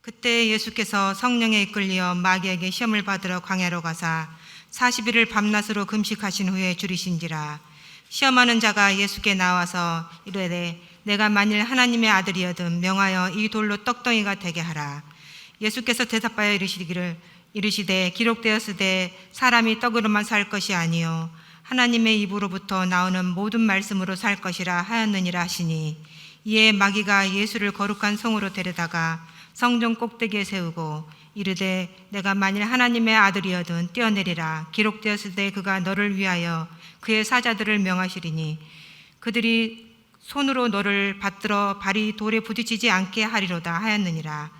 그때 예수께서 성령에 이끌려 마귀에게 시험을 받으러 광야로 가사 40일을 밤낮으로 금식하신 후에 줄이신지라. 시험하는 자가 예수께 나와서 이르되 내가 만일 하나님의 아들이여든 명하여 이 돌로 떡덩이가 되게 하라. 예수께서 대답하여 이르시되 기록되었으되 사람이 떡으로만 살 것이 아니요 하나님의 입으로부터 나오는 모든 말씀으로 살 것이라 하였느니라 하시니, 이에 마귀가 예수를 거룩한 성으로 데려다가 성전 꼭대기에 세우고 이르되 내가 만일 하나님의 아들이여든 뛰어내리라. 기록되었으되 그가 너를 위하여 그의 사자들을 명하시리니 그들이 손으로 너를 받들어 발이 돌에 부딪히지 않게 하리로다 하였느니라.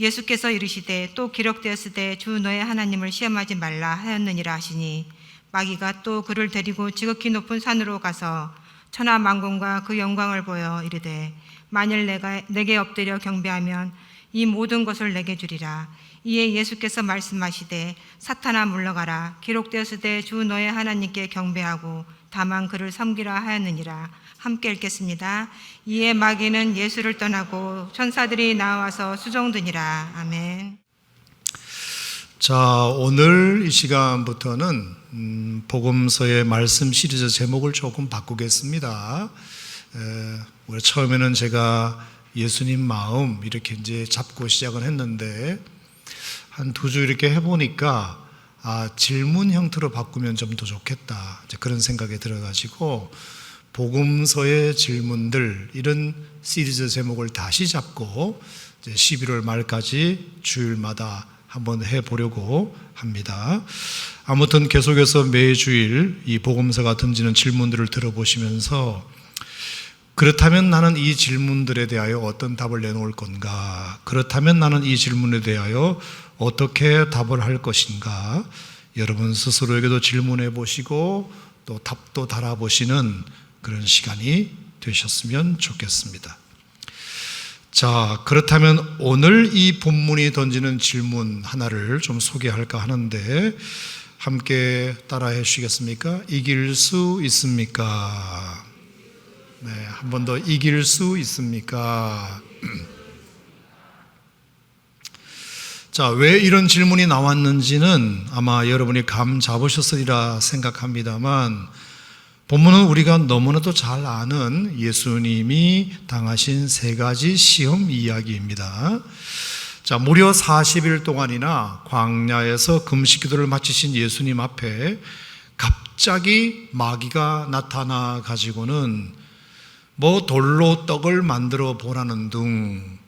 예수께서 이르시되 또 기록되었으되 주 너의 하나님을 시험하지 말라 하였느니라 하시니, 마귀가 또 그를 데리고 지극히 높은 산으로 가서 천하 만군과 그 영광을 보여 이르되 만일 내게 엎드려 경배하면 이 모든 것을 내게 주리라. 이에 예수께서 말씀하시되 사탄아 물러가라. 기록되었으되 주 너의 하나님께 경배하고 다만 그를 섬기라 하였느니라. 함께 읽겠습니다. 이에 마귀는 예수를 떠나고 천사들이 나와서 수종드니라. 아멘. 자, 오늘 이 시간부터는 복음서의 말씀 시리즈 제목을 조금 바꾸겠습니다. 우리 처음에는 제가 예수님 마음 이렇게 이제 잡고 시작을 했는데 한 두 주 이렇게 해보니까 질문 형태로 바꾸면 좀 더 좋겠다, 이제 그런 생각이 들어가지고 복음서의 질문들, 이런 시리즈 제목을 다시 잡고 이제 11월 말까지 주일마다 한번 해보려고 합니다. 아무튼 계속해서 매주일 이 복음서가 던지는 질문들을 들어보시면서 그렇다면 나는 이 질문들에 대하여 어떤 답을 내놓을 건가? 그렇다면 나는 이 질문에 대하여 어떻게 답을 할 것인가? 여러분 스스로에게도 질문해 보시고 또 답도 달아보시는 그런 시간이 되셨으면 좋겠습니다. 자, 그렇다면 오늘 이 본문이 던지는 질문 하나를 좀 소개할까 하는데 함께 따라해 주시겠습니까? 이길 수 있습니까? 네, 한 번 더, 이길 수 있습니까? 자, 왜 이런 질문이 나왔는지는 아마 여러분이 감 잡으셨으리라 생각합니다만, 본문은 우리가 너무나도 잘 아는 예수님이 당하신 세 가지 시험 이야기입니다. 자, 무려 40일 동안이나 광야에서 금식 기도를 마치신 예수님 앞에 갑자기 마귀가 나타나 가지고는 뭐 돌로 떡을 만들어 보라는 둥,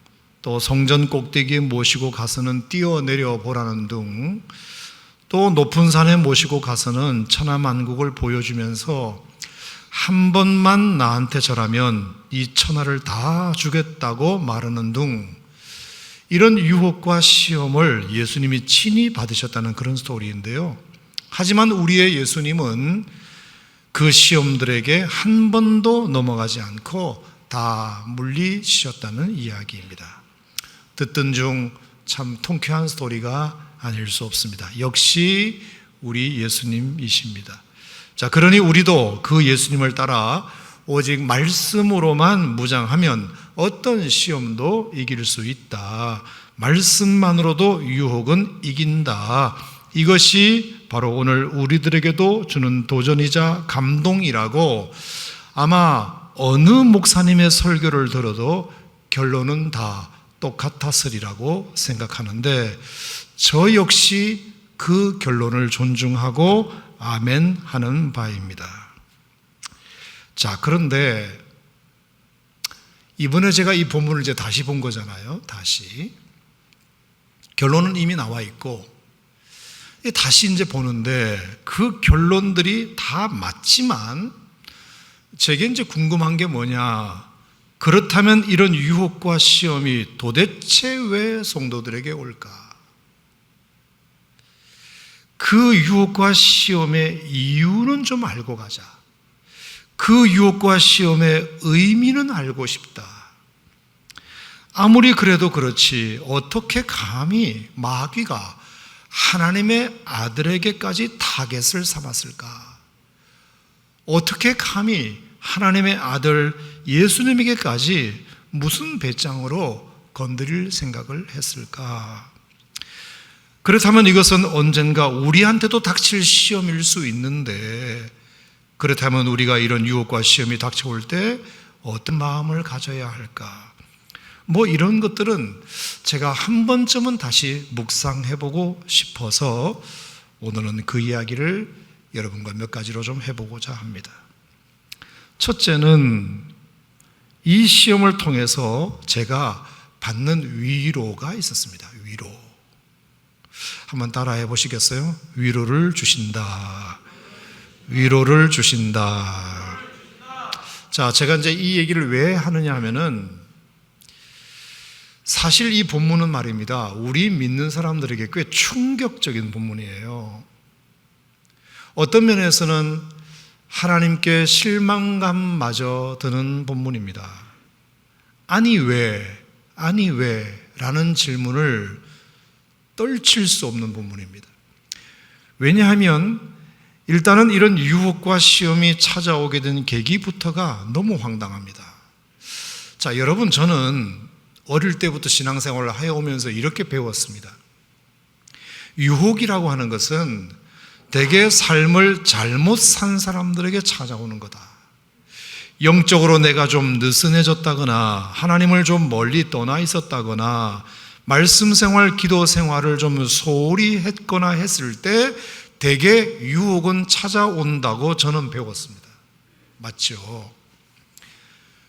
또 성전 꼭대기에 모시고 가서는 뛰어내려 보라는 둥, 또 높은 산에 모시고 가서는 천하만국을 보여주면서 한 번만 나한테 절하면 이 천하를 다 주겠다고 말하는 둥, 이런 유혹과 시험을 예수님이 친히 받으셨다는 그런 스토리인데요. 하지만 우리의 예수님은 그 시험들에게 한 번도 넘어가지 않고 다 물리치셨다는 이야기입니다. 듣던 중 참 통쾌한 스토리가 아닐 수 없습니다. 역시 우리 예수님이십니다. 자, 그러니 우리도 그 예수님을 따라 오직 말씀으로만 무장하면 어떤 시험도 이길 수 있다. 말씀만으로도 유혹은 이긴다. 이것이 바로 오늘 우리들에게도 주는 도전이자 감동이라고, 아마 어느 목사님의 설교를 들어도 결론은 다 똑같았으리라고 생각하는데, 저 역시 그 결론을 존중하고 아멘 하는 바입니다. 자, 그런데 이번에 제가 이 본문을 이제 다시 본 거잖아요. 다시 결론은 이미 나와 있고 다시 이제 보는데 그 결론들이 다 맞지만 제게 이제 궁금한 게 뭐냐, 그렇다면 이런 유혹과 시험이 도대체 왜 성도들에게 올까? 그 유혹과 시험의 이유는 좀 알고 가자. 그 유혹과 시험의 의미는 알고 싶다. 아무리 그래도 그렇지 어떻게 감히 마귀가 하나님의 아들에게까지 타겟을 삼았을까? 어떻게 감히 하나님의 아들 예수님에게까지 무슨 배짱으로 건드릴 생각을 했을까? 그렇다면 이것은 언젠가 우리한테도 닥칠 시험일 수 있는데, 그렇다면 우리가 이런 유혹과 시험이 닥쳐올 때 어떤 마음을 가져야 할까? 이런 것들은 제가 한 번쯤은 다시 묵상해보고 싶어서 오늘은 그 이야기를 여러분과 몇 가지로 좀 해보고자 합니다. 첫째는 이 시험을 통해서 제가 받는 위로가 있었습니다. 위로. 한번 따라해 보시겠어요? 위로를 주신다. 위로를 주신다. 자, 제가 이제 이 얘기를 왜 하느냐 하면은 사실 이 본문은 말입니다. 우리 믿는 사람들에게 꽤 충격적인 본문이에요. 어떤 면에서는 하나님께 실망감마저 드는 본문입니다. 아니 왜? 아니 왜? 라는 질문을 떨칠 수 없는 본문입니다. 왜냐하면 일단은 이런 유혹과 시험이 찾아오게 된 계기부터가 너무 황당합니다. 자, 여러분, 저는 어릴 때부터 신앙생활을 해오면서 이렇게 배웠습니다. 유혹이라고 하는 것은 대개 삶을 잘못 산 사람들에게 찾아오는 거다. 영적으로 내가 좀 느슨해졌다거나 하나님을 좀 멀리 떠나 있었다거나 말씀 생활, 기도 생활을 좀 소홀히 했거나 했을 때 대개 유혹은 찾아온다고 저는 배웠습니다. 맞죠?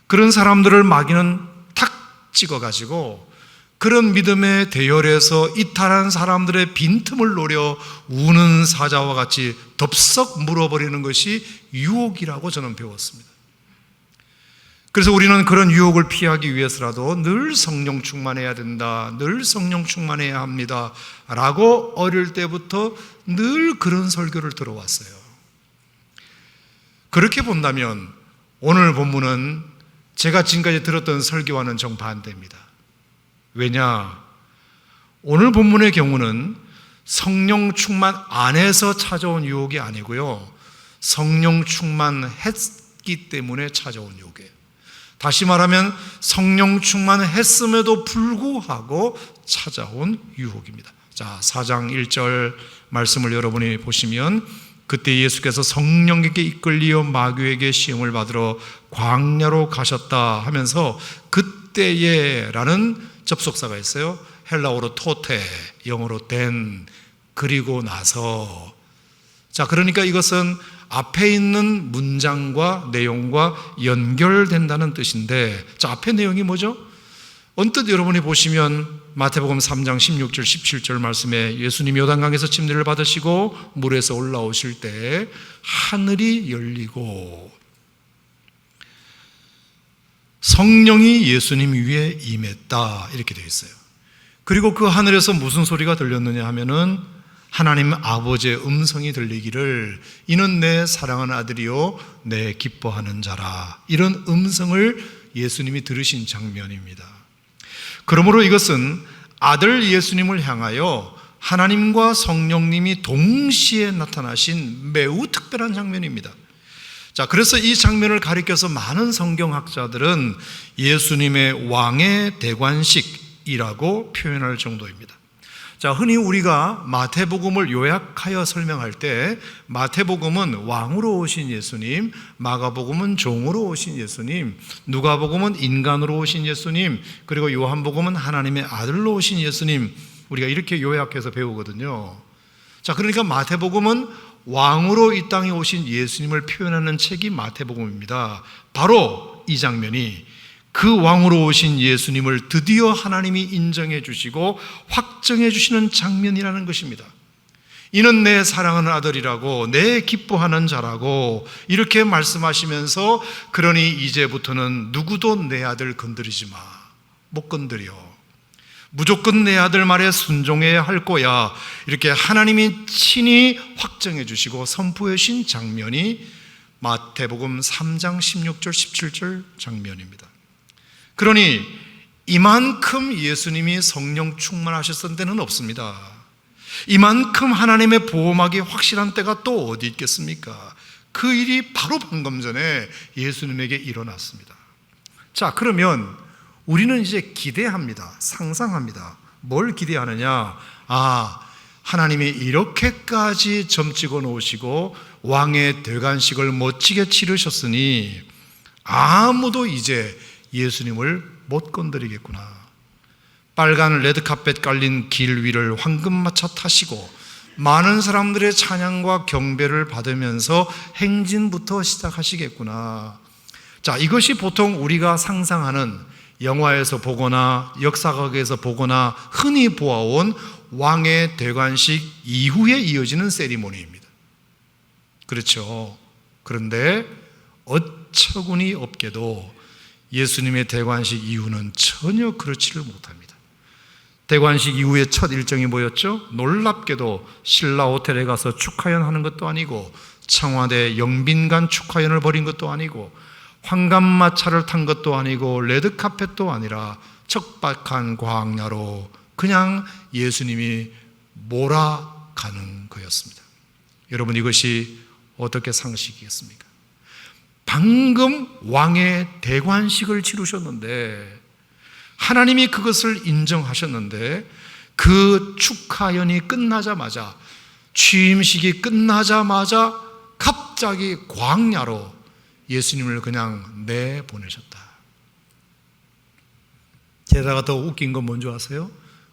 그런 사람들을 마귀는 탁 찍어가지고 그런 믿음의 대열에서 이탈한 사람들의 빈틈을 노려 우는 사자와 같이 덥석 물어버리는 것이 유혹이라고 저는 배웠습니다. 그래서 우리는 그런 유혹을 피하기 위해서라도 늘 성령 충만해야 된다, 늘 성령 충만해야 합니다 라고 어릴 때부터 늘 그런 설교를 들어왔어요. 그렇게 본다면 오늘 본문은 제가 지금까지 들었던 설교와는 정반대입니다. 왜냐? 오늘 본문의 경우는 성령 충만 안에서 찾아온 유혹이 아니고요, 성령 충만했기 때문에 찾아온 유혹이에요. 다시 말하면 성령 충만했음에도 불구하고 찾아온 유혹입니다. 자, 4장 1절 말씀을 여러분이 보시면, 그때 예수께서 성령에게 이끌리어 마귀에게 시험을 받으러 광야로 가셨다 하면서 그때에 라는 접속사가 있어요. 헬라어로 토테, 영어로 된, 그리고 나서. 자, 그러니까 이것은 앞에 있는 문장과 내용과 연결된다는 뜻인데, 자, 앞에 내용이 뭐죠? 언뜻 여러분이 보시면 마태복음 3장 16절 17절 말씀에 예수님이 요단강에서 침례를 받으시고 물에서 올라오실 때 하늘이 열리고 성령이 예수님 위에 임했다, 이렇게 되어 있어요. 그리고 그 하늘에서 무슨 소리가 들렸느냐 하면은 하나님 아버지의 음성이 들리기를, 이는 내 사랑하는 아들이요 내 기뻐하는 자라, 이런 음성을 예수님이 들으신 장면입니다. 그러므로 이것은 아들 예수님을 향하여 하나님과 성령님이 동시에 나타나신 매우 특별한 장면입니다. 자, 그래서 이 장면을 가리켜서 많은 성경학자들은 예수님의 왕의 대관식이라고 표현할 정도입니다. 자, 흔히 우리가 마태복음을 요약하여 설명할 때 마태복음은 왕으로 오신 예수님, 마가복음은 종으로 오신 예수님, 누가복음은 인간으로 오신 예수님, 그리고 요한복음은 하나님의 아들로 오신 예수님, 우리가 이렇게 요약해서 배우거든요. 자, 그러니까 마태복음은 왕으로 이 땅에 오신 예수님을 표현하는 책이 마태복음입니다. 바로 이 장면이 그 왕으로 오신 예수님을 드디어 하나님이 인정해 주시고 확정해 주시는 장면이라는 것입니다. 이는 내 사랑하는 아들이라고, 내 기뻐하는 자라고 이렇게 말씀하시면서, 그러니 이제부터는 누구도 내 아들 건드리지 마, 못 건드려, 무조건 내 아들 말에 순종해야 할 거야, 이렇게 하나님이 친히 확정해 주시고 선포해 주신 장면이 마태복음 3장 16절 17절 장면입니다. 그러니 이만큼 예수님이 성령 충만하셨던 때는 없습니다. 이만큼 하나님의 보호막이 확실한 때가 또 어디 있겠습니까? 그 일이 바로 방금 전에 예수님에게 일어났습니다. 자, 그러면 우리는 이제 기대합니다. 상상합니다. 뭘 기대하느냐? 하나님이 이렇게까지 점찍어 놓으시고 왕의 대관식을 멋지게 치르셨으니 아무도 이제 예수님을 못 건드리겠구나. 빨간 레드카펫 깔린 길 위를 황금마차 타시고 많은 사람들의 찬양과 경배를 받으면서 행진부터 시작하시겠구나. 자, 이것이 보통 우리가 상상하는 영화에서 보거나 역사각에서 보거나 흔히 보아온 왕의 대관식 이후에 이어지는 세리머니입니다. 그렇죠. 그런데 어처구니 없게도 예수님의 대관식 이후는 전혀 그렇지를 못합니다. 대관식 이후의 첫 일정이 뭐였죠? 놀랍게도 신라 호텔에 가서 축하연 하는 것도 아니고 청와대 영빈관 축하연을 벌인 것도 아니고 황감마차를 탄 것도 아니고 레드카펫도 아니라 척박한 광야로 그냥 예수님이 몰아가는 거였습니다. 여러분, 이것이 어떻게 상식이겠습니까? 방금 왕의 대관식을 치르셨는데 하나님이 그것을 인정하셨는데 그 축하연이 끝나자마자, 취임식이 끝나자마자 갑자기 광야로 예수님을 그냥 내보내셨다. 게다가 더 웃긴 건 뭔지 아세요?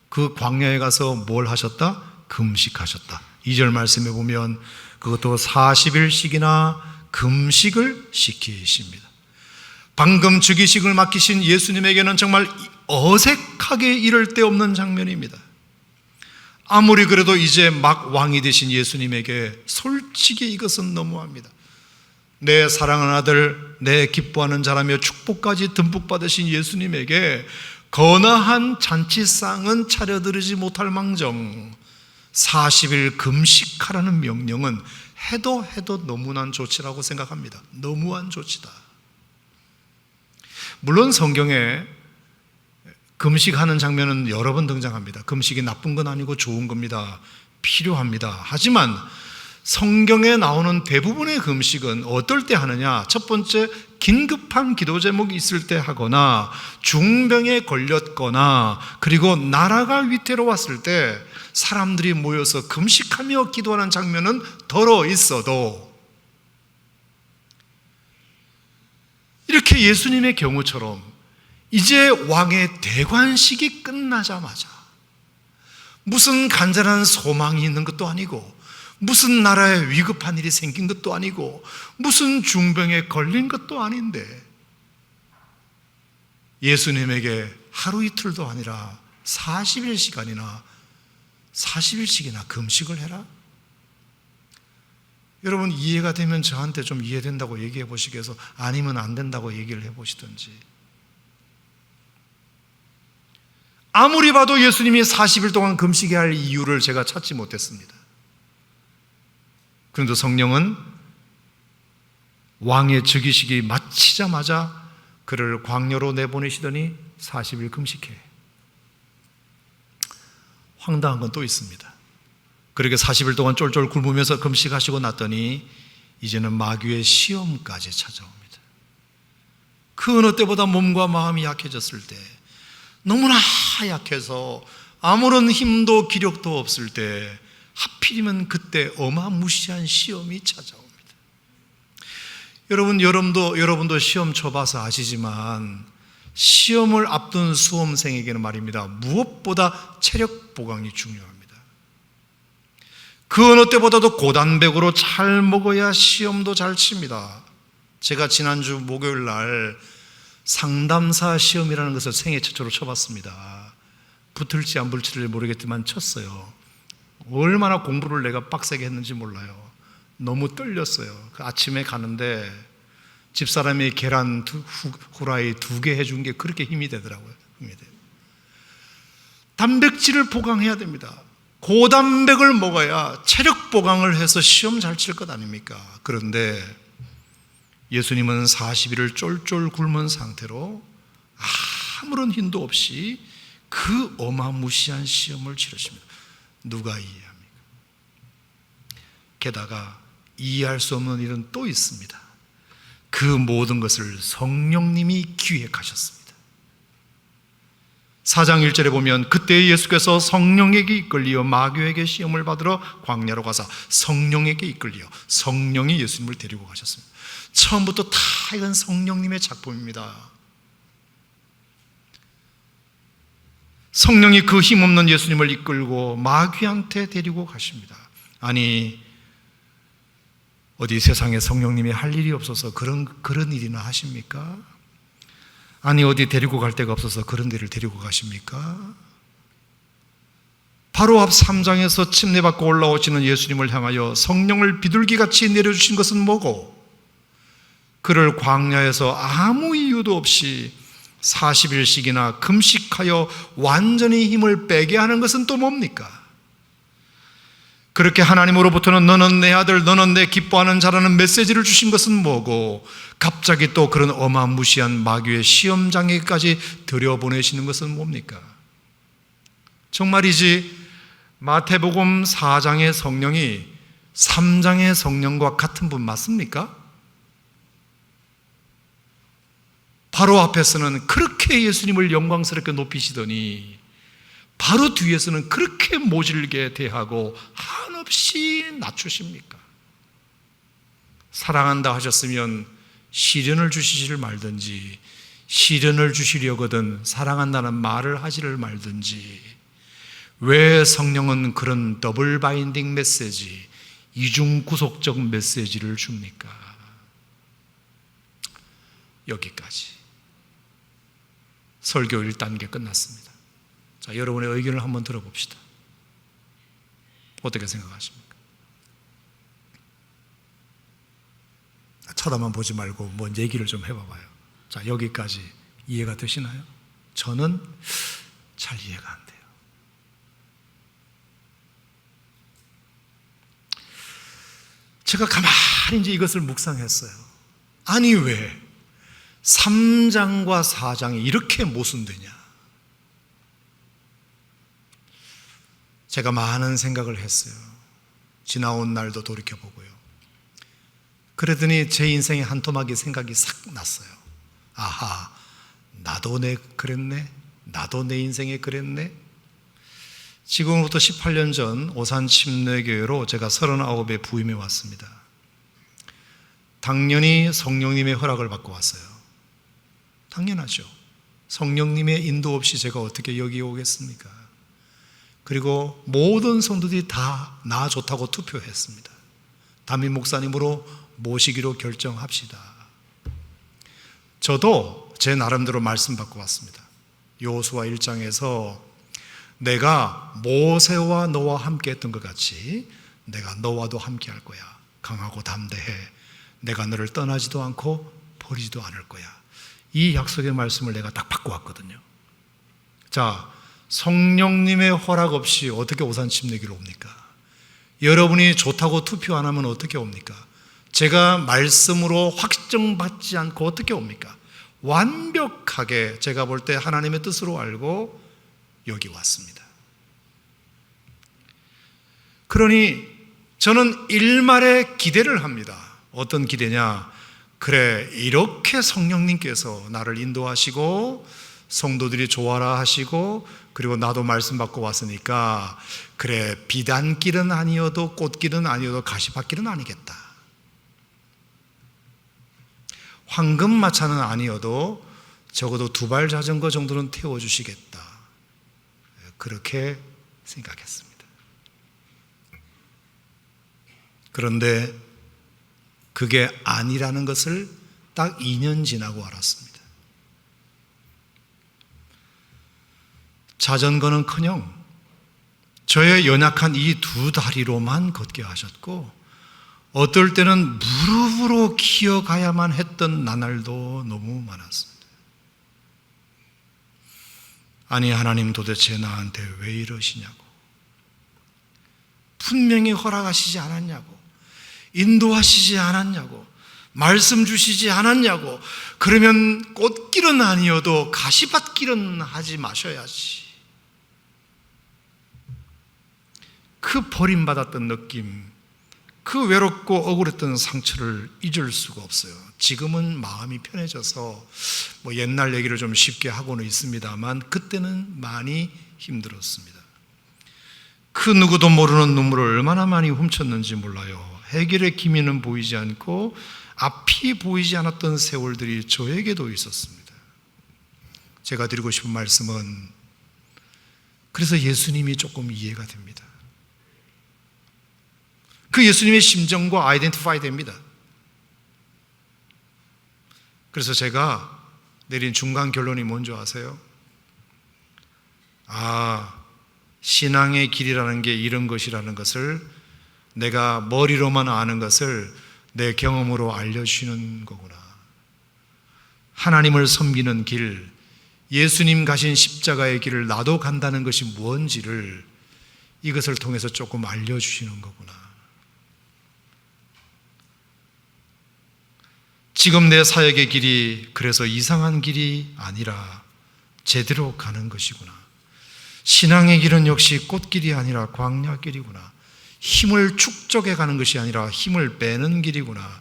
그 광야에 가서 뭘 하셨다? 금식하셨다. 2절 말씀에 보면 그것도 40일씩이나 금식을 시키십니다. 방금 즉위식을 맡기신 예수님에게는 정말 어색하게 이를 데 없는 장면입니다. 아무리 그래도 이제 막 왕이 되신 예수님에게 솔직히 이것은 너무합니다. 내 사랑하는 아들, 내 기뻐하는 자라며 축복까지 듬뿍 받으신 예수님에게 거나한 잔치상은 차려드리지 못할 망정 40일 금식하라는 명령은 해도 너무한 조치라고 생각합니다. 너무한 조치다. 물론 성경에 금식하는 장면은 여러 번 등장합니다. 금식이 나쁜 건 아니고 좋은 겁니다. 필요합니다. 하지만 성경에 나오는 대부분의 금식은 어떨 때 하느냐? 첫 번째, 긴급한 기도 제목이 있을 때 하거나 중병에 걸렸거나 그리고 나라가 위태로웠을 때 사람들이 모여서 금식하며 기도하는 장면은 덜어 있어도 이렇게 예수님의 경우처럼 이제 왕의 대관식이 끝나자마자 무슨 간절한 소망이 있는 것도 아니고 무슨 나라에 위급한 일이 생긴 것도 아니고 무슨 중병에 걸린 것도 아닌데 예수님에게 하루 이틀도 아니라 40일씩이나 금식을 해라? 여러분, 이해가 되면 저한테 좀 이해된다고 얘기해 보시겠어요? 아니면 안 된다고 얘기를 해 보시든지. 아무리 봐도 예수님이 40일 동안 금식해야 할 이유를 제가 찾지 못했습니다. 그런데 성령은 왕의 즉위식이 마치자마자 그를 광야로 내보내시더니 40일 금식해. 황당한 건 또 있습니다. 그렇게 40일 동안 쫄쫄 굶으면서 금식하시고 났더니 이제는 마귀의 시험까지 찾아옵니다. 그 어느 때보다 몸과 마음이 약해졌을 때, 너무나 약해서 아무런 힘도 기력도 없을 때 하필이면 그때 어마무시한 시험이 찾아옵니다. 여러분도 시험 쳐봐서 아시지만 시험을 앞둔 수험생에게는 말입니다, 무엇보다 체력 보강이 중요합니다. 그 어느 때보다도 고단백으로 잘 먹어야 시험도 잘 칩니다. 제가 지난주 목요일 날 상담사 시험이라는 것을 생애 최초로 쳐봤습니다. 붙을지 안 붙을지 모르겠지만 쳤어요. 얼마나 공부를 내가 빡세게 했는지 몰라요. 너무 떨렸어요. 그 아침에 가는데 집사람이 계란 후라이 2개 해준 게 그렇게 힘이 되더라고요. 힘이 돼요. 단백질을 보강해야 됩니다. 고단백을 먹어야 체력 보강을 해서 시험 잘 칠 것 아닙니까? 그런데 예수님은 40일을 쫄쫄 굶은 상태로 아무런 힘도 없이 그 어마무시한 시험을 치르십니다. 누가 이해합니까? 게다가 이해할 수 없는 일은 또 있습니다. 그 모든 것을 성령님이 기획하셨습니다. 4장 1절에 보면 그때 예수께서 성령에게 이끌리어 마귀에게 시험을 받으러 광야로 가사 성령에게 이끌리어 성령이 예수님을 데리고 가셨습니다. 처음부터 다 이건 성령님의 작품입니다. 성령이 그 힘없는 예수님을 이끌고 마귀한테 데리고 가십니다. 아니 어디 세상에 성령님이 할 일이 없어서 그런 일이나 하십니까? 아니 어디 데리고 갈 데가 없어서 그런 데를 데리고 가십니까? 바로 앞 3장에서 침례받고 올라오시는 예수님을 향하여 성령을 비둘기같이 내려주신 것은 뭐고, 그를 광야에서 아무 이유도 없이 40일씩이나 금식하여 완전히 힘을 빼게 하는 것은 또 뭡니까? 그렇게 하나님으로부터는 너는 내 아들, 너는 내 기뻐하는 자라는 메시지를 주신 것은 뭐고, 갑자기 또 그런 어마무시한 마귀의 시험장에까지 들여보내시는 것은 뭡니까? 정말이지 마태복음 4장의 성령이 3장의 성령과 같은 분 맞습니까? 바로 앞에서는 그렇게 예수님을 영광스럽게 높이시더니 바로 뒤에서는 그렇게 모질게 대하고 한없이 낮추십니까? 사랑한다 하셨으면 시련을 주시지를 말든지, 시련을 주시려거든 사랑한다는 말을 하지를 말든지, 왜 성령은 그런 더블 바인딩 메시지, 이중 구속적 메시지를 줍니까? 여기까지. 설교 1단계 끝났습니다. 자, 여러분의 의견을 한번 들어봅시다. 어떻게 생각하십니까? 쳐다만 보지 말고 뭔 얘기를 좀 해봐봐요. 자, 여기까지 이해가 되시나요? 저는 잘 이해가 안 돼요. 제가 가만히 이제 이것을 묵상했어요. 아니 왜 3장과 4장이 이렇게 모순되냐? 제가 많은 생각을 했어요. 지나온 날도 돌이켜보고요. 그러더니 제 인생의 한 토막이 생각이 싹 났어요. 아하, 나도 그랬네. 나도 내 인생에 그랬네. 지금부터 18년 전 오산 침례교회로 제가 39에 부임해 왔습니다. 당연히 성령님의 허락을 받고 왔어요. 당연하죠. 성령님의 인도 없이 제가 어떻게 여기 오겠습니까? 그리고 모든 성도들이 다 나 좋다고 투표했습니다. 담임 목사님으로 모시기로 결정합시다. 저도 제 나름대로 말씀 받고 왔습니다. 여호수아 1장에서 내가 모세와 너와 함께 했던 것 같이 내가 너와도 함께 할 거야. 강하고 담대해. 내가 너를 떠나지도 않고 버리지도 않을 거야. 이 약속의 말씀을 내가 딱 받고 왔거든요. 자, 성령님의 허락 없이 어떻게 오산 침례교를 옵니까? 여러분이 좋다고 투표 안 하면 어떻게 옵니까? 제가 말씀으로 확정받지 않고 어떻게 옵니까? 완벽하게 제가 볼 때 하나님의 뜻으로 알고 여기 왔습니다. 그러니 저는 일말의 기대를 합니다. 어떤 기대냐? 그래, 이렇게 성령님께서 나를 인도하시고 성도들이 좋아라 하시고 그리고 나도 말씀 받고 왔으니까 그래, 비단길은 아니어도 꽃길은 아니어도 가시밭길은 아니겠다. 황금마차는 아니어도 적어도 두발 자전거 정도는 태워주시겠다. 그렇게 생각했습니다. 그런데 그게 아니라는 것을 딱 2년 지나고 알았습니다. 자전거는커녕 저의 연약한 이 두 다리로만 걷게 하셨고 어떨 때는 무릎으로 기어가야만 했던 나날도 너무 많았습니다. 아니 하나님 도대체 나한테 왜 이러시냐고, 분명히 허락하시지 않았냐고, 인도하시지 않았냐고, 말씀 주시지 않았냐고, 그러면 꽃길은 아니어도 가시밭길은 하지 마셔야지. 그 버림받았던 느낌, 그 외롭고 억울했던 상처를 잊을 수가 없어요. 지금은 마음이 편해져서 뭐 옛날 얘기를 좀 쉽게 하고는 있습니다만 그때는 많이 힘들었습니다. 그 누구도 모르는 눈물을 얼마나 많이 훔쳤는지 몰라요. 해결의 기미는 보이지 않고 앞이 보이지 않았던 세월들이 저에게도 있었습니다. 제가 드리고 싶은 말씀은, 그래서 예수님이 조금 이해가 됩니다. 그 예수님의 심정과 아이덴티파이 됩니다. 그래서 제가 내린 중간 결론이 뭔지 아세요? 신앙의 길이라는 게 이런 것이라는 것을, 내가 머리로만 아는 것을 내 경험으로 알려주시는 거구나. 하나님을 섬기는 길, 예수님 가신 십자가의 길을 나도 간다는 것이 뭔지를 이것을 통해서 조금 알려주시는 거구나. 지금 내 사역의 길이 그래서 이상한 길이 아니라 제대로 가는 것이구나. 신앙의 길은 역시 꽃길이 아니라 광야길이구나. 힘을 축적해 가는 것이 아니라 힘을 빼는 길이구나.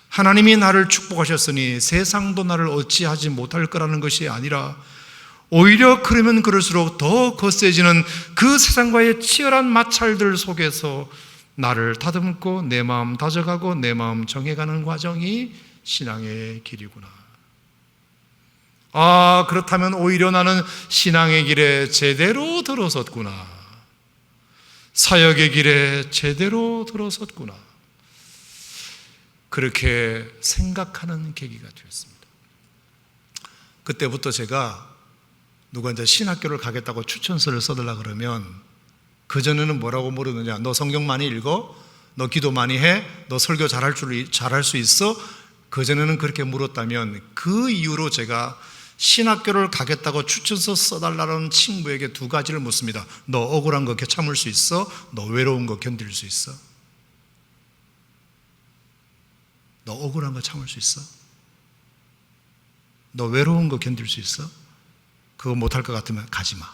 하나님이 나를 축복하셨으니 세상도 나를 어찌하지 못할 거라는 것이 아니라 오히려 그러면 그럴수록 더 거세지는 그 세상과의 치열한 마찰들 속에서 나를 다듬고 내 마음 다져가고 내 마음 정해가는 과정이 신앙의 길이구나. 그렇다면 오히려 나는 신앙의 길에 제대로 들어섰구나. 사역의 길에 제대로 들어섰구나. 그렇게 생각하는 계기가 되었습니다. 그때부터 제가 누가 이제 신학교를 가겠다고 추천서를 써달라 그러면 그전에는 뭐라고 물었느냐? 너 성경 많이 읽어? 너 기도 많이 해? 너 설교 잘할 수 있어? 그전에는 그렇게 물었다면 그 이후로 제가 신학교를 가겠다고 추천서 써달라는 친구에게 두 가지를 묻습니다. 너 억울한 거 참을 수 있어? 너 외로운 거 견딜 수 있어? 너 억울한 거 참을 수 있어? 너 외로운 거 견딜 수 있어? 그거 못할 것 같으면 가지 마.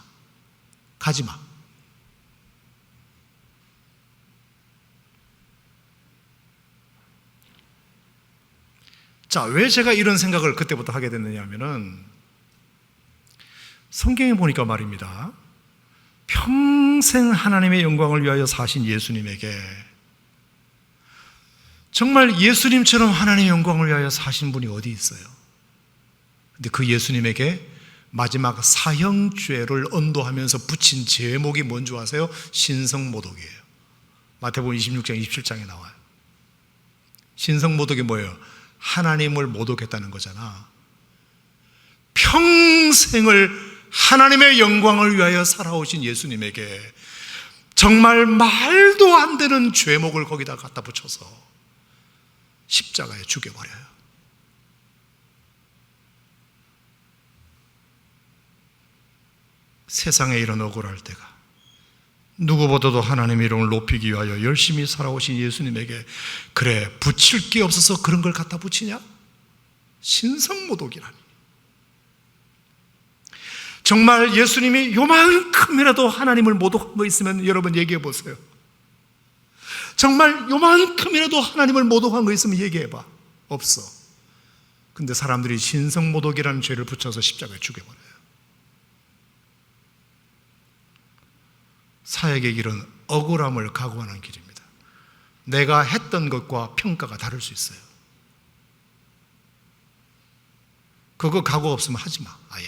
가지 마. 자, 왜 제가 이런 생각을 그때부터 하게 됐느냐 하면은 성경에 보니까 말입니다. 평생 하나님의 영광을 위하여 사신 예수님에게 정말 예수님처럼 하나님의 영광을 위하여 사신 분이 어디 있어요? 근데 그 예수님에게 마지막 사형죄를 언도하면서 붙인 제목이 뭔지 아세요? 신성모독이에요. 마태복음 26장 27장에 나와요. 신성모독이 뭐예요? 하나님을 모독했다는 거잖아. 평생을 하나님의 영광을 위하여 살아오신 예수님에게 정말 말도 안 되는 죄목을 거기다 갖다 붙여서 십자가에 죽여버려요. 세상에 이런 억울할 때가 누구보다도 하나님의 이름을 높이기 위하여 열심히 살아오신 예수님에게 그래 붙일 게 없어서 그런 걸 갖다 붙이냐? 신성모독이라니. 정말 예수님이 요만큼이라도 하나님을 모독한 거 있으면 여러분 얘기해 보세요. 정말 요만큼이라도 하나님을 모독한 거 있으면 얘기해 봐. 없어. 근데 사람들이 신성모독이라는 죄를 붙여서 십자가에 죽여버려요. 사역의 길은 억울함을 각오하는 길입니다. 내가 했던 것과 평가가 다를 수 있어요. 그거 각오 없으면 하지 마, 아예.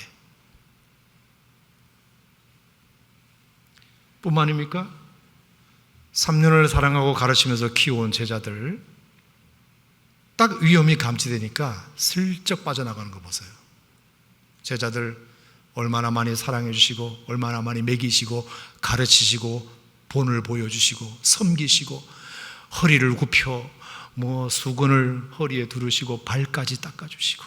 뿐만 아닙니까? 3년을 사랑하고 가르치면서 키워온 제자들 딱 위험이 감지되니까 슬쩍 빠져나가는 거 보세요. 제자들 얼마나 많이 사랑해 주시고 얼마나 많이 먹이시고 가르치시고 본을 보여주시고 섬기시고 허리를 굽혀 수건을 허리에 두르시고 발까지 닦아주시고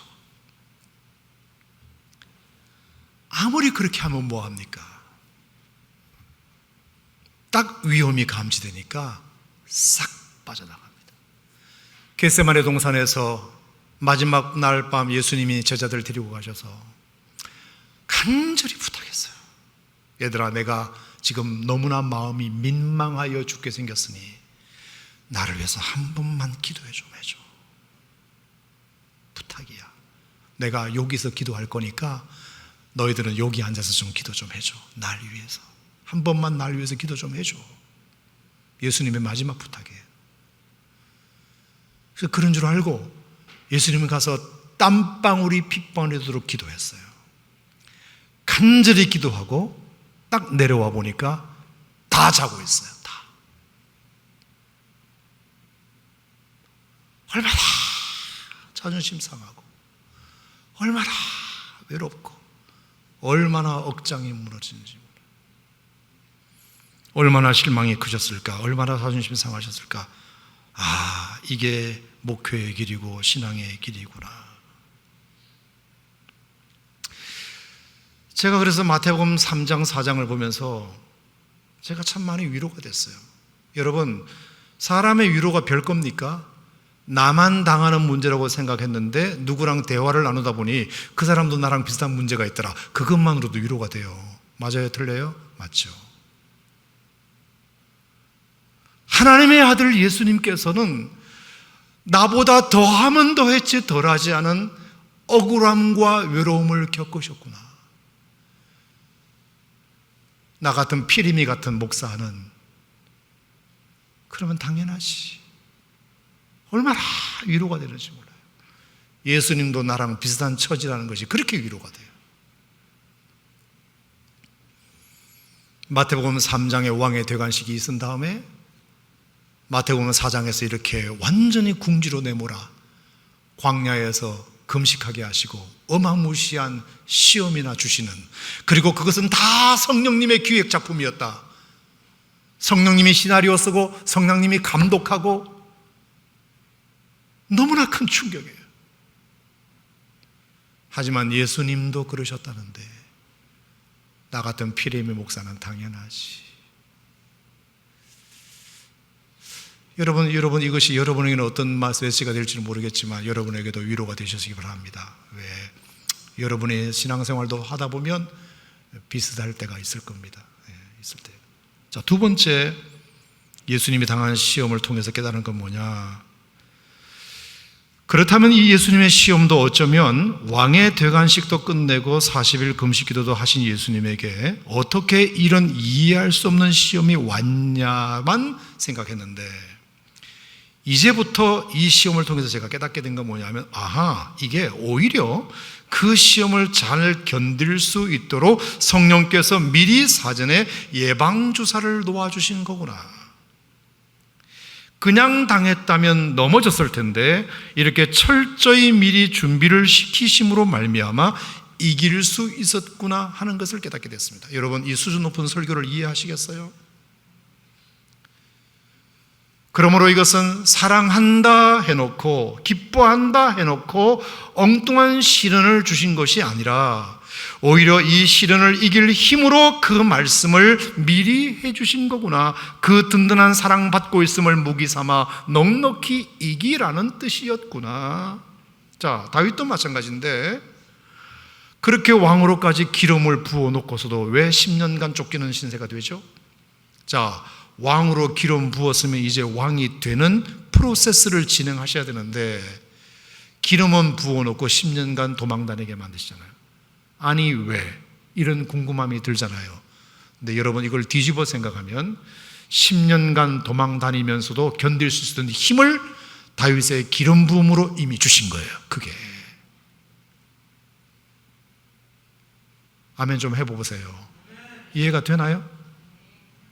아무리 그렇게 하면 뭐합니까? 딱 위험이 감지되니까 싹 빠져나갑니다. 겟세마네 동산에서 마지막 날 밤 예수님이 제자들 데리고 가셔서 간절히 부탁했어요. 얘들아, 내가 지금 너무나 마음이 민망하여 죽게 생겼으니 나를 위해서 한 번만 기도해 좀 해줘. 부탁이야. 내가 여기서 기도할 거니까 너희들은 여기 앉아서 좀 기도 좀 해줘. 날 위해서. 한 번만 날 위해서 기도 좀 해줘. 예수님의 마지막 부탁이에요. 그래서 그런 줄 알고 예수님은 가서 땀방울이 핏방울이 되도록 기도했어요. 간절히 기도하고 딱 내려와 보니까 다 자고 있어요. 다. 얼마나 자존심 상하고 얼마나 외롭고 얼마나 억장이 무너지는지 몰라요. 얼마나 실망이 크셨을까, 얼마나 자존심 상하셨을까. 아, 이게 목회의 길이고 신앙의 길이구나. 제가 그래서 마태복음 3장 4장을 보면서 제가 참 많이 위로가 됐어요. 여러분, 사람의 위로가 별 겁니까? 나만 당하는 문제라고 생각했는데 누구랑 대화를 나누다 보니 그 사람도 나랑 비슷한 문제가 있더라. 그것만으로도 위로가 돼요. 맞아요? 틀려요? 맞죠. 하나님의 아들 예수님께서는 나보다 더하면 더했지 덜하지 않은 억울함과 외로움을 겪으셨구나. 나 같은 피리미 같은 목사는 그러면 당연하지. 얼마나 위로가 되는지 몰라요. 예수님도 나랑 비슷한 처지라는 것이 그렇게 위로가 돼요. 마태복음 3장의 왕의 대관식이 있은 다음에 마태복음 4장에서 이렇게 완전히 궁지로 내몰아 광야에서 금식하게 하시고 어마무시한 시험이나 주시는, 그리고 그것은 다 성령님의 기획 작품이었다. 성령님이 시나리오 쓰고 성령님이 감독하고, 너무나 큰 충격이에요. 하지만 예수님도 그러셨다는데 나 같은 피레미 목사는 당연하지. 여러분 이것이 여러분에게는 어떤 메시지가 될지는 모르겠지만 여러분에게도 위로가 되셨으기 바랍니다. 왜? 여러분의 신앙생활도 하다 보면 비슷할 때가 있을 겁니다. 있을 때. 자, 두 번째, 예수님이 당한 시험을 통해서 깨달은 건 뭐냐? 그렇다면 이 예수님의 시험도 어쩌면 왕의 대관식도 끝내고 40일 금식기도도 하신 예수님에게 어떻게 이런 이해할 수 없는 시험이 왔냐만 생각했는데, 이제부터 이 시험을 통해서 제가 깨닫게 된 건 뭐냐면, 아하, 이게 오히려 그 시험을 잘 견딜 수 있도록 성령께서 미리 사전에 예방주사를 놓아주신 거구나. 그냥 당했다면 넘어졌을 텐데 이렇게 철저히 미리 준비를 시키심으로 말미암아 이길 수 있었구나 하는 것을 깨닫게 됐습니다. 여러분, 이 수준 높은 설교를 이해하시겠어요? 그러므로 이것은 사랑한다 해놓고 기뻐한다 해놓고 엉뚱한 시련을 주신 것이 아니라 오히려 이 시련을 이길 힘으로 그 말씀을 미리 해주신 거구나. 그 든든한 사랑받고 있음을 무기 삼아 넉넉히 이기라는 뜻이었구나. 자, 다윗도 마찬가지인데 그렇게 왕으로까지 기름을 부어놓고서도 왜 10년간 쫓기는 신세가 되죠? 자, 왕으로 기름 부었으면 이제 왕이 되는 프로세스를 진행하셔야 되는데 기름은 부어놓고 10년간 도망다니게 만드시잖아요. 아니 왜? 이런 궁금함이 들잖아요. 근데 여러분, 이걸 뒤집어 생각하면 10년간 도망다니면서도 견딜 수 있었던 힘을 다윗의 기름 부음으로 이미 주신 거예요. 그게. 아멘 좀 해보세요. 이해가 되나요?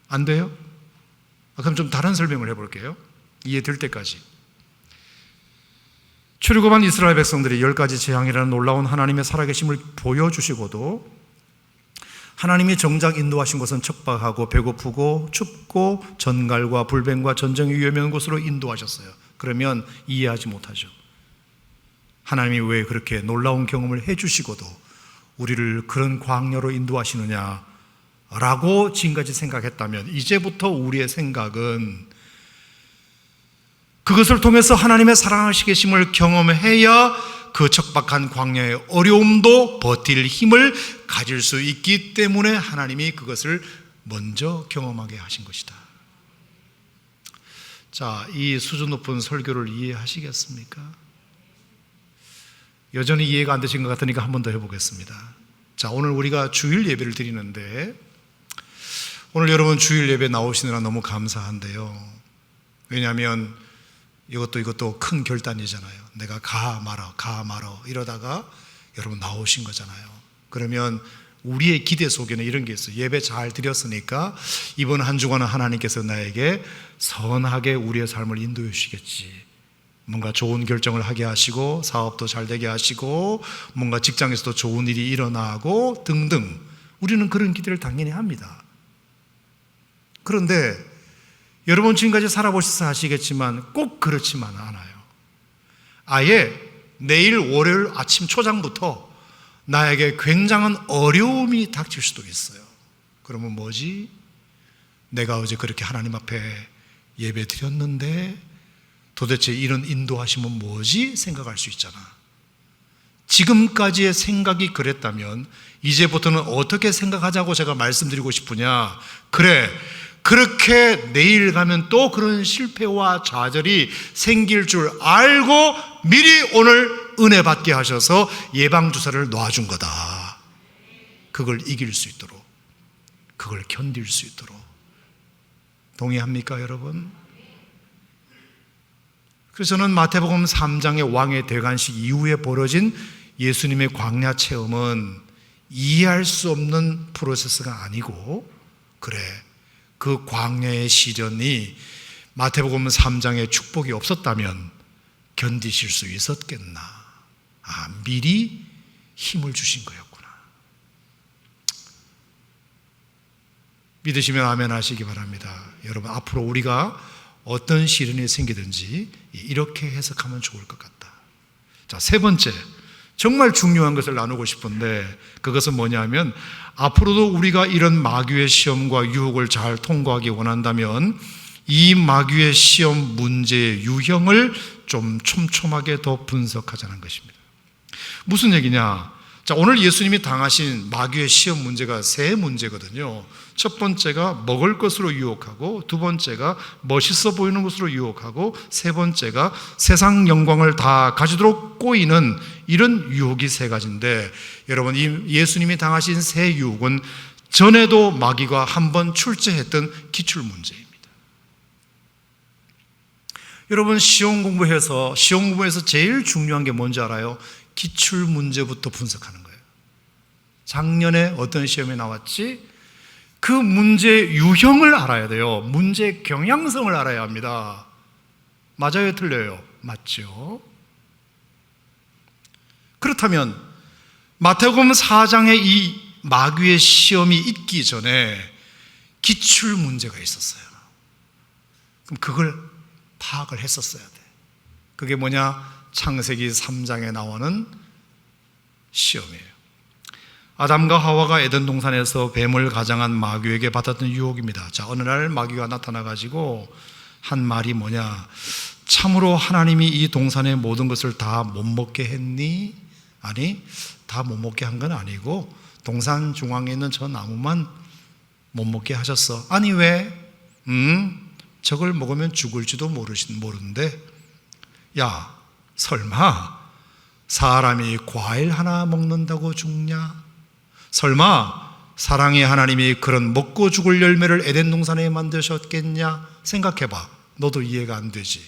안 돼요? 그럼 좀 다른 설명을 해볼게요. 이해될 때까지. 출애굽한 이스라엘 백성들이 10가지 재앙이라는 놀라운 하나님의 살아계심을 보여주시고도 하나님이 정작 인도하신 곳은 척박하고 배고프고 춥고 전갈과 불뱀과 전쟁이 위험한 곳으로 인도하셨어요. 그러면 이해하지 못하죠. 하나님이 왜 그렇게 놀라운 경험을 해주시고도 우리를 그런 광야로 인도하시느냐 라고 지금까지 생각했다면, 이제부터 우리의 생각은 그것을 통해서 하나님의 사랑하시 계심을 경험해야 그 척박한 광야의 어려움도 버틸 힘을 가질 수 있기 때문에 하나님이 그것을 먼저 경험하게 하신 것이다. 자, 이 수준 높은 설교를 이해하시겠습니까? 여전히 이해가 안 되신 것 같으니까 한 번 더 해보겠습니다. 자, 오늘 우리가 주일 예배를 드리는데, 오늘 여러분 주일 예배 나오시느라 너무 감사한데요. 왜냐하면 이것도 큰 결단이잖아요. 내가 가 말어 이러다가 여러분 나오신 거잖아요. 그러면 우리의 기대 속에는 이런 게 있어요. 예배 잘 드렸으니까 이번 한 주간은 하나님께서 나에게 선하게 우리의 삶을 인도해 주시겠지. 뭔가 좋은 결정을 하게 하시고 사업도 잘 되게 하시고 뭔가 직장에서도 좋은 일이 일어나고 등등, 우리는 그런 기대를 당연히 합니다. 그런데 여러분 지금까지 살아보셔서 아시겠지만 꼭 그렇지만 않아요. 아예 내일 월요일 아침 초장부터 나에게 굉장한 어려움이 닥칠 수도 있어요. 그러면 뭐지? 내가 어제 그렇게 하나님 앞에 예배 드렸는데 도대체 이런 인도하심은 뭐지? 생각할 수 있잖아. 지금까지의 생각이 그랬다면 이제부터는 어떻게 생각하자고 제가 말씀드리고 싶으냐? 그래, 그렇게 내일 가면 또 그런 실패와 좌절이 생길 줄 알고 미리 오늘 은혜 받게 하셔서 예방주사를 놔준 거다. 그걸 이길 수 있도록, 그걸 견딜 수 있도록. 동의합니까 여러분? 그래서 저는 마태복음 3장의 왕의 대관식 이후에 벌어진 예수님의 광야 체험은 이해할 수 없는 프로세스가 아니고, 그래, 그 광야의 시련이 마태복음 3장의 축복이 없었다면 견디실 수 있었겠나? 미리 힘을 주신 거였구나. 믿으시면 아멘 하시기 바랍니다. 여러분, 앞으로 우리가 어떤 시련이 생기든지 이렇게 해석하면 좋을 것 같다. 자, 세 번째, 정말 중요한 것을 나누고 싶은데 그것은 뭐냐면, 앞으로도 우리가 이런 마귀의 시험과 유혹을 잘 통과하기 원한다면 이 마귀의 시험 문제의 유형을 좀 촘촘하게 더 분석하자는 것입니다. 무슨 얘기냐? 자, 오늘 예수님이 당하신 마귀의 시험 문제가 세 문제거든요. 첫 번째가 먹을 것으로 유혹하고, 두 번째가 멋있어 보이는 것으로 유혹하고, 세 번째가 세상 영광을 다 가지도록 꼬이는 이런 유혹이 세 가지인데, 여러분, 이 예수님이 당하신 세 유혹은 전에도 마귀가 한번 출제했던 기출 문제입니다. 여러분, 시험 공부에서 제일 중요한 게 뭔지 알아요? 기출 문제부터 분석하는 거예요. 작년에 어떤 시험에 나왔지? 그 문제의 유형을 알아야 돼요. 문제의 경향성을 알아야 합니다. 맞아요, 틀려요? 맞죠? 그렇다면 마태복음 4장에 이 마귀의 시험이 있기 전에 기출 문제가 있었어요. 그럼 그걸 파악을 했었어야 돼. 그게 뭐냐? 창세기 3장에 나오는 시험이에요. 아담과 하와가 에덴 동산에서 뱀을 가장한 마귀에게 받았던 유혹입니다. 자, 어느 날 마귀가 나타나가지고 한 말이 뭐냐? 참으로 하나님이 이 동산의 모든 것을 다 못 먹게 했니? 아니, 다 못 먹게 한 건 아니고 동산 중앙에 있는 저 나무만 못 먹게 하셨어. 아니 왜? 저걸 먹으면 죽을지도 모르는데, 야, 설마 사람이 과일 하나 먹는다고 죽냐? 설마 사랑의 하나님이 그런 먹고 죽을 열매를 에덴 동산에 만드셨겠냐? 생각해봐. 너도 이해가 안 되지.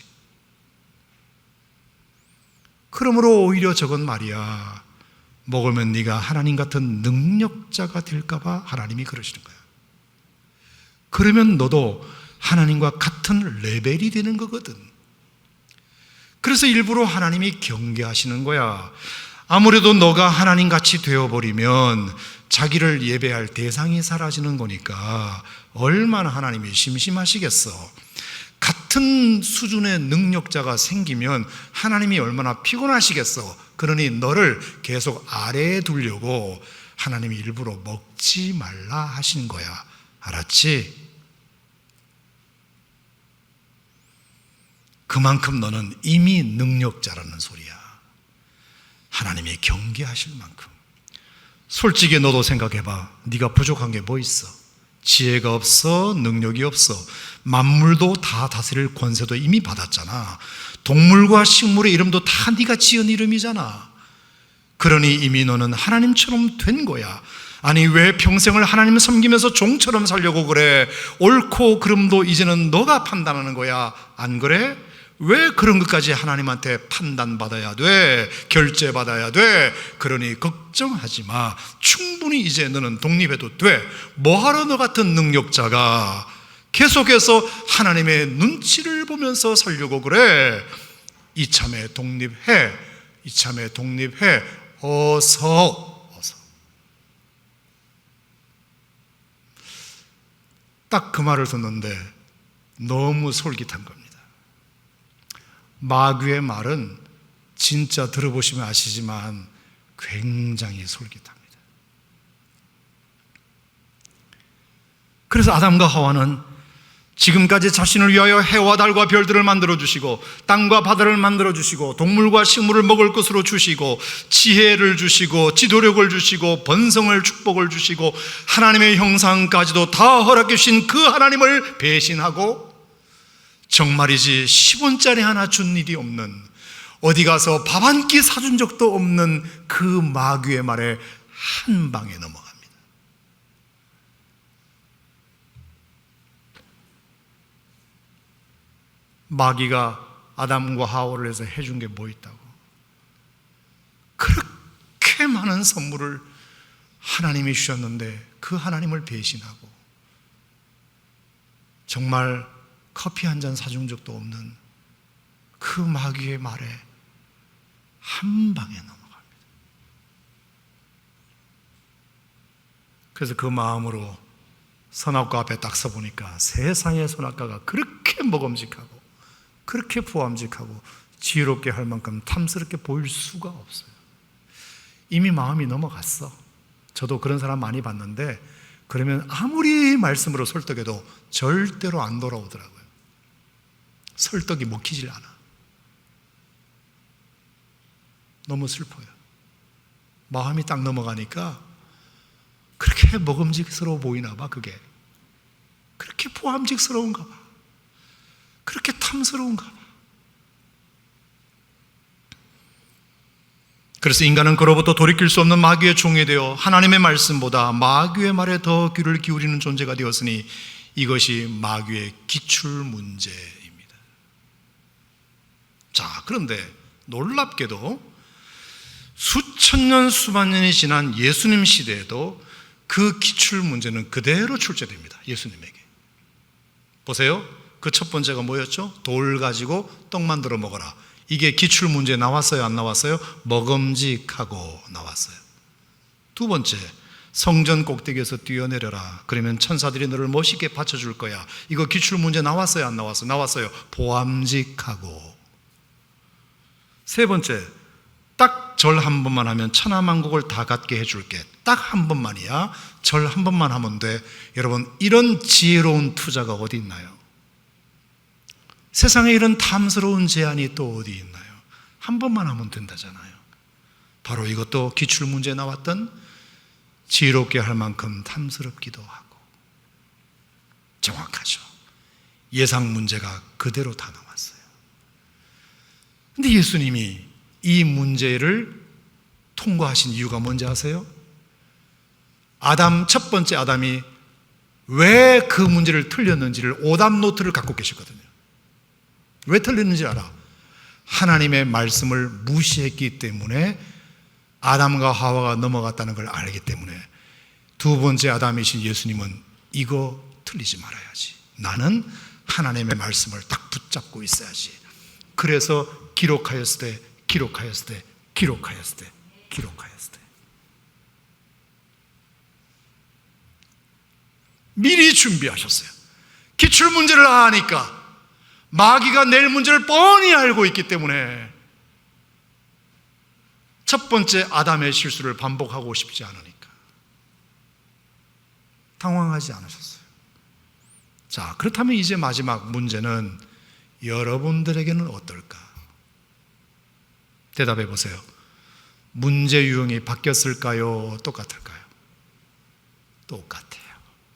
그러므로 오히려 저건 말이야, 먹으면 네가 하나님 같은 능력자가 될까봐 하나님이 그러시는 거야. 그러면 너도 하나님과 같은 레벨이 되는 거거든. 그래서 일부러 하나님이 경계하시는 거야. 아무래도 너가 하나님같이 되어버리면 자기를 예배할 대상이 사라지는 거니까 얼마나 하나님이 심심하시겠어. 같은 수준의 능력자가 생기면 하나님이 얼마나 피곤하시겠어. 그러니 너를 계속 아래에 두려고 하나님이 일부러 먹지 말라 하신 거야. 알았지? 그만큼 너는 이미 능력자라는 소리야. 하나님이 경계하실 만큼. 솔직히 너도 생각해봐. 네가 부족한 게 뭐 있어? 지혜가 없어, 능력이 없어. 만물도 다 다스릴 권세도 이미 받았잖아. 동물과 식물의 이름도 다 네가 지은 이름이잖아. 그러니 이미 너는 하나님처럼 된 거야. 아니 왜 평생을 하나님 섬기면서 종처럼 살려고 그래? 옳고 그름도 이제는 너가 판단하는 거야. 안 그래? 왜 그런 것까지 하나님한테 판단받아야 돼? 결제받아야 돼? 그러니 걱정하지 마. 충분히 이제 너는 독립해도 돼. 뭐하러 너 같은 능력자가 계속해서 하나님의 눈치를 보면서 살려고 그래? 이참에 독립해. 이참에 독립해. 어서. 딱 그 말을 듣는데 너무 솔깃한 겁니다. 마귀의 말은 진짜 들어보시면 아시지만 굉장히 솔깃합니다. 그래서 아담과 하와는 지금까지 자신을 위하여 해와 달과 별들을 만들어주시고 땅과 바다를 만들어주시고 동물과 식물을 먹을 것으로 주시고 지혜를 주시고 지도력을 주시고 번성을 축복을 주시고 하나님의 형상까지도 다 허락해 주신 그 하나님을 배신하고 정말이지 10원짜리 하나 준 일이 없는, 어디 가서 밥 한 끼 사준 적도 없는 그 마귀의 말에 한 방에 넘어갑니다. 마귀가 아담과 하와를 해서 해준 게 뭐 있다고? 그렇게 많은 선물을 하나님이 주셨는데 그 하나님을 배신하고 정말 커피 한 잔 사준 적도 없는 그 마귀의 말에 한 방에 넘어갑니다. 그래서 그 마음으로 선악과 앞에 딱 서보니까 세상의 선악과가 그렇게 먹음직하고 그렇게 부함직하고 지혜롭게 할 만큼 탐스럽게 보일 수가 없어요. 이미 마음이 넘어갔어. 저도 그런 사람 많이 봤는데 그러면 아무리 말씀으로 설득해도 절대로 안 돌아오더라고요. 설득이 먹히질 않아. 너무 슬퍼요. 마음이 딱 넘어가니까 그렇게 먹음직스러워 보이나 봐. 그게 그렇게 부함직스러운가 봐. 그렇게 탐스러운가 봐. 그래서 인간은 그로부터 돌이킬 수 없는 마귀의 종이 되어 하나님의 말씀보다 마귀의 말에 더 귀를 기울이는 존재가 되었으니 이것이 마귀의 기출 문제입니다. 자, 그런데 놀랍게도 수천 년 수만 년이 지난 예수님 시대에도 그 기출 문제는 그대로 출제됩니다. 예수님에게. 보세요. 그 첫 번째가 뭐였죠? 돌 가지고 떡 만들어 먹어라. 이게 기출 문제에 나왔어요? 안 나왔어요? 먹음직하고 나왔어요. 두 번째, 성전 꼭대기에서 뛰어내려라. 그러면 천사들이 너를 멋있게 받쳐줄 거야. 이거 기출 문제 나왔어요? 안 나왔어요? 나왔어요. 보암직하고. 세 번째, 딱 절 한 번만 하면 천하만국을 다 갖게 해줄게. 딱 한 번만이야. 절 한 번만 하면 돼. 여러분, 이런 지혜로운 투자가 어디 있나요? 세상에 이런 탐스러운 제안이 또 어디 있나요? 한 번만 하면 된다잖아요. 바로 이것도 기출문제에 나왔던 지혜롭게 할 만큼 탐스럽기도 하고 정확하죠. 예상 문제가 그대로 다 나왔어요. 근데 예수님이 이 문제를 통과하신 이유가 뭔지 아세요? 첫 번째 아담이 왜 그 문제를 틀렸는지를 오답 노트를 갖고 계시거든요. 왜 틀렸는지 알아? 하나님의 말씀을 무시했기 때문에 아담과 하와가 넘어갔다는 걸 알기 때문에 두 번째 아담이신 예수님은 이거 틀리지 말아야지. 나는 하나님의 말씀을 딱 붙잡고 있어야지. 그래서 기록하였을 때 미리 준비하셨어요. 기출 문제를 아니까 마귀가 낼 문제를 뻔히 알고 있기 때문에 첫 번째 아담의 실수를 반복하고 싶지 않으니까 당황하지 않으셨어요. 자, 그렇다면 이제 마지막 문제는 여러분들에게는 어떨까? 대답해 보세요. 문제 유형이 바뀌었을까요? 똑같을까요? 똑같아요.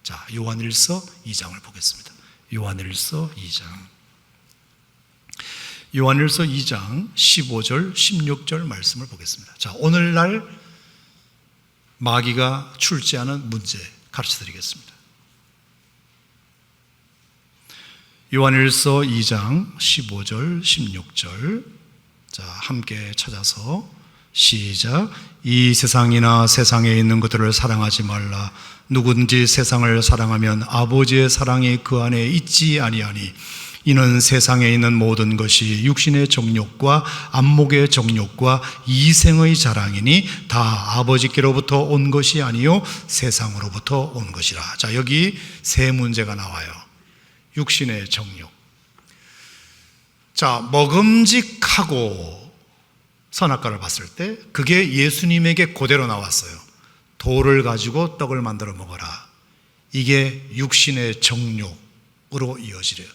자, 요한일서 2장을 보겠습니다. 요한일서 2장. 요한일서 2장 15절, 16절 말씀을 보겠습니다. 자, 오늘날 마귀가 출제하는 문제 가르쳐 드리겠습니다. 요한일서 2장 15절, 16절. 자, 함께 찾아서 시작. 이 세상이나 세상에 있는 것들을 사랑하지 말라. 누구든지 세상을 사랑하면 아버지의 사랑이 그 안에 있지 아니하니 이는 세상에 있는 모든 것이 육신의 정욕과 안목의 정욕과 이생의 자랑이니 다 아버지께로부터 온 것이 아니요 세상으로부터 온 것이라. 자, 여기 세 문제가 나와요. 육신의 정욕. 자, 먹음직하고 선악과를 봤을 때 그게 예수님에게 그대로 나왔어요. 돌을 가지고 떡을 만들어 먹어라. 이게 육신의 정욕으로 이어지래요.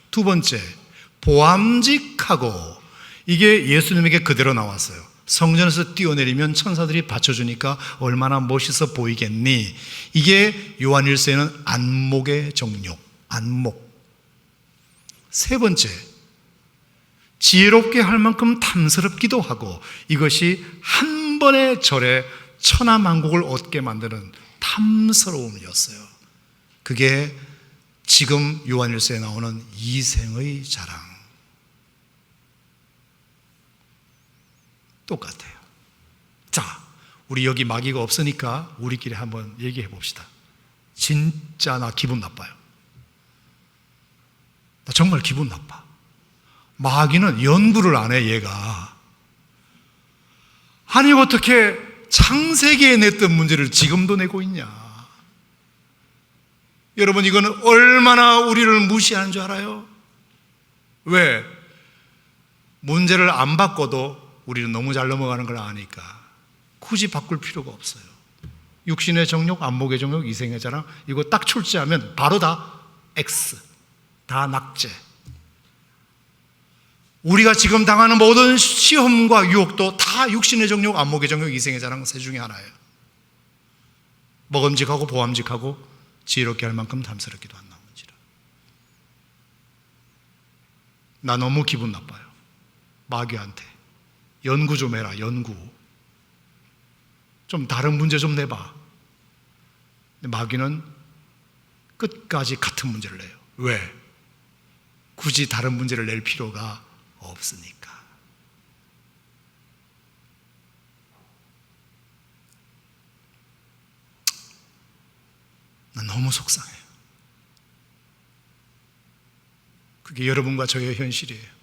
두 번째, 보암직하고, 이게 예수님에게 그대로 나왔어요. 성전에서 뛰어내리면 천사들이 받쳐주니까 얼마나 멋있어 보이겠니? 이게 요한일서에는 안목의 정욕, 안목. 세 번째, 지혜롭게 할 만큼 탐스럽기도 하고, 이것이 한 번의 절에 천하만국을 얻게 만드는 탐스러움이었어요. 그게 지금 요한일서에 나오는 이생의 자랑. 똑같아요. 자, 우리 여기 마귀가 없으니까 우리끼리 한번 얘기해 봅시다. 진짜 나 기분 나빠요. 나 정말 기분 나빠. 마귀는 연구를 안 해, 얘가. 아니, 어떻게 창세기에 냈던 문제를 지금도 내고 있냐? 여러분, 이거는 얼마나 우리를 무시하는 줄 알아요? 왜? 문제를 안 바꿔도 우리는 너무 잘 넘어가는 걸 아니까 굳이 바꿀 필요가 없어요. 육신의 정욕, 안목의 정욕, 이생의 자랑, 이거 딱 출제하면 바로 다 X, 다 낙제. 우리가 지금 당하는 모든 시험과 유혹도 다 육신의 정욕, 안목의 정욕, 이생의 자랑 세 중에 하나예요. 먹음직하고 보암직하고 지혜롭게 할 만큼 탐스럽기도 안 나오는지라. 나 너무 기분 나빠요. 마귀한테 연구 좀 해라. 연구 좀 다른 문제 좀 내봐. 근데 마귀는 끝까지 같은 문제를 내요. 왜? 굳이 다른 문제를 낼 필요가 없으니까. 난 너무 속상해요. 그게 여러분과 저의 현실이에요.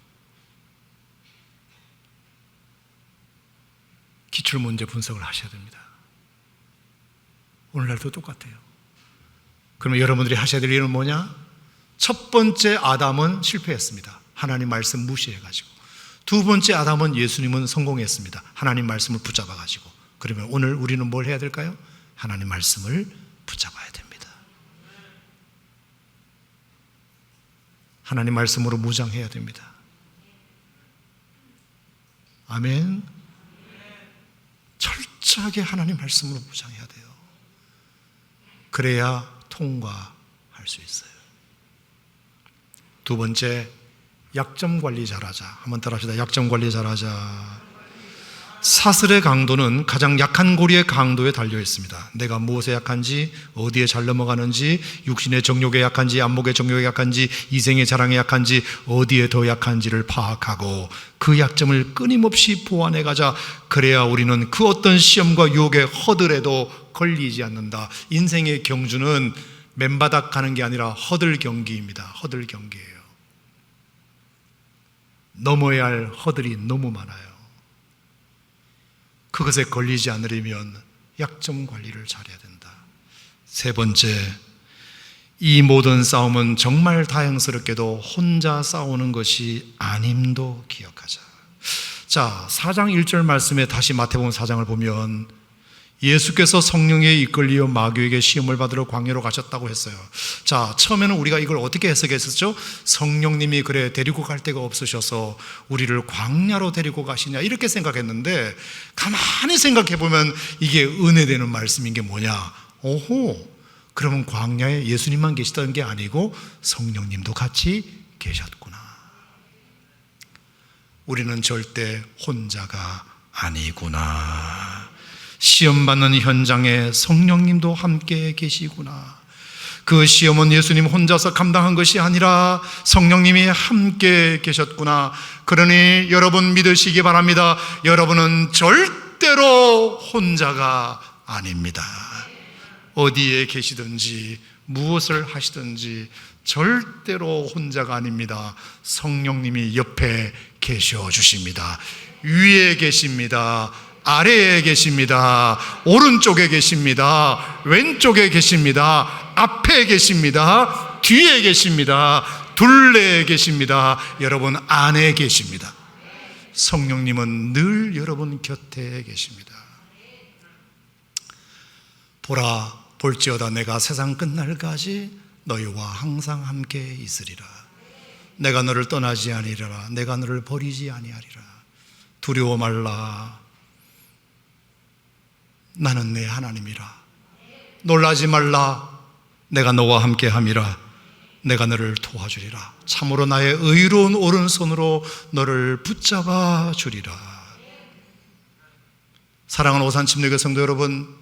기출문제 분석을 하셔야 됩니다. 오늘날도 똑같아요. 그러면 여러분들이 하셔야 될 일은 뭐냐? 첫 번째 아담은 실패했습니다. 하나님 말씀 무시해가지고. 두 번째 아담은 예수님은 성공했습니다. 하나님 말씀을 붙잡아가지고. 그러면 오늘 우리는 뭘 해야 될까요? 하나님 말씀을 붙잡아야 됩니다. 하나님 말씀으로 무장해야 됩니다. 아멘. 철저하게 하나님 말씀으로 무장해야 돼요. 그래야 통과할 수 있어요. 두 번째, 약점 관리 잘하자. 한번 따라합시다. 약점 관리 잘하자. 사슬의 강도는 가장 약한 고리의 강도에 달려 있습니다. 내가 무엇에 약한지, 어디에 잘 넘어가는지, 육신의 정욕에 약한지, 안목의 정욕에 약한지, 이생의 자랑에 약한지, 어디에 더 약한지를 파악하고 그 약점을 끊임없이 보완해 가자. 그래야 우리는 그 어떤 시험과 유혹에 허들에도 걸리지 않는다. 인생의 경주는 맨바닥 가는 게 아니라 허들 경기입니다. 허들 경기예요. 넘어야 할 허들이 너무 많아요. 그것에 걸리지 않으려면 약점 관리를 잘해야 된다. 세 번째, 이 모든 싸움은 정말 다행스럽게도 혼자 싸우는 것이 아님도 기억하자. 자, 4장 1절 말씀에 다시 마태복음 4장을 보면 예수께서 성령에 이끌리어 마귀에게 시험을 받으러 광야로 가셨다고 했어요. 자, 처음에는 우리가 이걸 어떻게 해석했었죠? 성령님이 그래 데리고 갈 데가 없으셔서 우리를 광야로 데리고 가시냐 이렇게 생각했는데, 가만히 생각해 보면 이게 은혜되는 말씀인 게 뭐냐? 오호, 그러면 광야에 예수님만 계시던 게 아니고 성령님도 같이 계셨구나. 우리는 절대 혼자가 아니구나. 시험 받는 현장에 성령님도 함께 계시구나. 그 시험은 예수님 혼자서 감당한 것이 아니라 성령님이 함께 계셨구나. 그러니 여러분 믿으시기 바랍니다. 여러분은 절대로 혼자가 아닙니다. 어디에 계시든지 무엇을 하시든지 절대로 혼자가 아닙니다. 성령님이 옆에 계셔 주십니다. 위에 계십니다. 아래에 계십니다. 오른쪽에 계십니다. 왼쪽에 계십니다. 앞에 계십니다. 뒤에 계십니다. 둘레에 계십니다. 여러분 안에 계십니다. 성령님은 늘 여러분 곁에 계십니다. 보라, 볼지어다 내가 세상 끝날까지 너희와 항상 함께 있으리라. 내가 너를 떠나지 아니하리라. 내가 너를 버리지 아니하리라. 두려워 말라. 나는 내 하나님이라. 놀라지 말라. 내가 너와 함께 함이라. 내가 너를 도와주리라. 참으로 나의 의로운 오른손으로 너를 붙잡아 주리라. 사랑하는 오산침례교회 성도 여러분,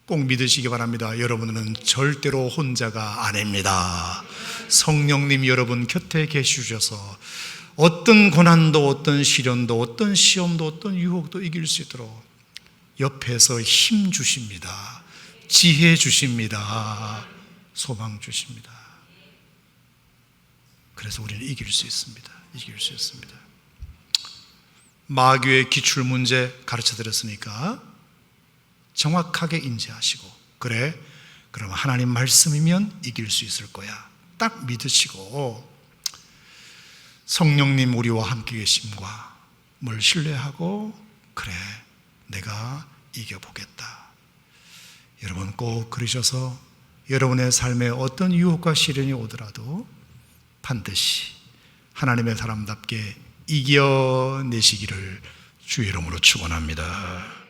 꼭 믿으시기 바랍니다. 여러분은 절대로 혼자가 아닙니다. 성령님 여러분 곁에 계시셔서 어떤 고난도, 어떤 시련도, 어떤 시험도, 어떤 유혹도 이길 수 있도록 옆에서 힘 주십니다. 지혜 주십니다. 소망 주십니다. 그래서 우리는 이길 수 있습니다. 이길 수 있습니다. 마귀의 기출 문제 가르쳐 드렸으니까 정확하게 인지하시고, 그래, 그럼 하나님 말씀이면 이길 수 있을 거야 딱 믿으시고, 성령님 우리와 함께 계심과 뭘 신뢰하고, 그래, 내가 이겨보겠다. 여러분 꼭 그러셔서 여러분의 삶에 어떤 유혹과 시련이 오더라도 반드시 하나님의 사람답게 이겨내시기를 주의 이름으로 축원합니다.